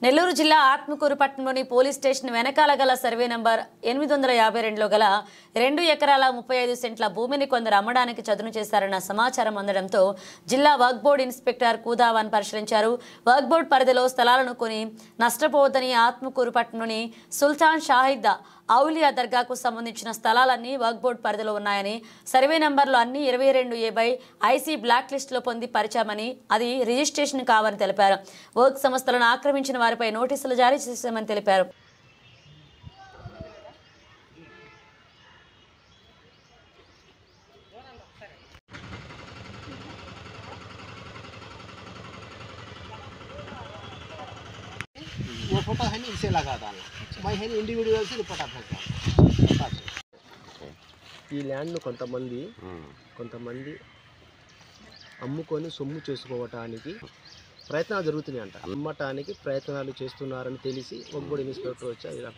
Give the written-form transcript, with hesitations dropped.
నెల్లూరు జిల్లా ఆత్మకూరు పట్టణంలోని police station వెనకాల గల సర్వే నంబర్ 852లో గల 2 ఎకరాల 35 సెంట్ల భూమిని కొందరు అమ్మడానికి చదును చేశారన్న సమాచారం అందడంతో జిల్లా వర్క్ బోర్డు ఇన్స్పెక్టర్ కూదావాన్ పరిశీలించారు. వర్క్ బోర్డు పరిధిలో స్థలాలను కొని నష్టపోవద్దని ఆత్మకూరు పట్టణంలోని సుల్తాన్ షాహిద్ ఔలియా దర్గాకు సంబంధించిన స్థలాలన్నీ వర్క్ బోర్డు పరిధిలో ఉన్నాయని, సర్వే నంబర్లు అన్ని 22A ఐసీ బ్లాక్ లిస్టులో పొందుపరిచామని, అది రిజిస్ట్రేషన్ కావని తెలిపారు. వర్క్ సంస్థలను ఆక్రమించిన వారిపై నోటీసులు జారీ చేశామని తెలిపారు. वो फोटो है नहीं, इसे लगा डालना। मैं है इंडिविजुअल से रिपोर्ट आप ఈ ల్యాండ్ను కొంతమంది అమ్ముకొని సొమ్ము చేసుకోవటానికి ప్రయత్నాలు జరుగుతున్నాయి అంట. అమ్మటానికి ప్రయత్నాలు చేస్తున్నారని తెలిసి ఒక్కడు ఇన్స్పెక్టర్ వచ్చి ఇలా